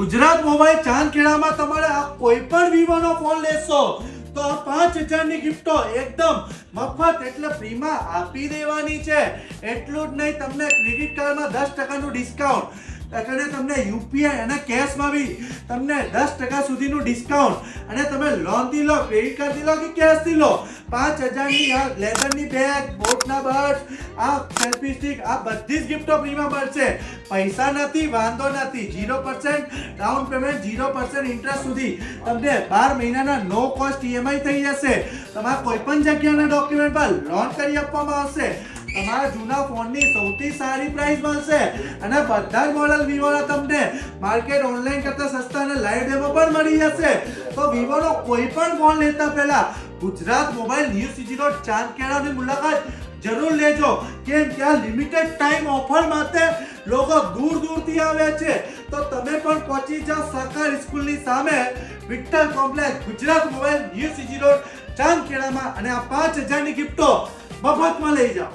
Gujarat mobile ચાંદખેડામાં તમારે આ કોઈ પણ વિવોનો ફોન લેશો તો આ 5000 ની ગિફ્ટો એકદમ મફત એટલે ફ્રીમાં આપી દેવાની છે। એટલું જ નહીં, તમને ક્રેડિટ કાર્ડમાં 10% નું ડિસ્કાઉન્ટ અને તમને યુપીઆઈ અને કેશમાં બી તમને 10% સુધીનું ડિસ્કાઉન્ટ અને તમે લોનથી લો, ક્રેડિટ કાર્ડથી લો કે કેશથી લો, 5000 ની આ લેધરની બેગ, બોટના બર્ડ્સ, આ સેલ્ફી સ્ટિક, આ બધી જ ગિફ્ટો ફ્રીમાં મળશે। પૈસા નથી, વાંધો નથી, 0% ડાઉન પેમેન્ટ, 0% ઇન્ટરેસ્ટ સુધી તમને 12 મહિનાના નો કોસ્ટ ઈએમઆઈ થઈ જશે। તમારા કોઈ પણ જગ્યાના ડોક્યુમેન્ટ પર લોન કરી આપવામાં આવશે। તમારા જૂના ફોનની સૌથી સારી પ્રાઇસ મળશે અને બધા જ મોડેલ વિવોના તમને માર્કેટ ઓનલાઈન કરતા સસ્તા અને લાઈવ ડેમો પણ મળી જશે। તો વિવોનો કોઈ પણ ફોન લેતા પહેલા Gujarat mobile new city road ચાંદખેડાની મુલાકાત જરૂર લેજો, કેમ કે આ લિમિટેડ ટાઈમ ઓફર માટે લોકો દૂર દૂરથી આવે છે। તો તમે પણ પહોંચી જાઓ સરકારી સ્કૂલની સામે Victor complex, Gujarat mobile new city road ચાંદખેડામાં અને આ 5000 ની ગિફ્ટો મફતમાં લઈ જાઓ।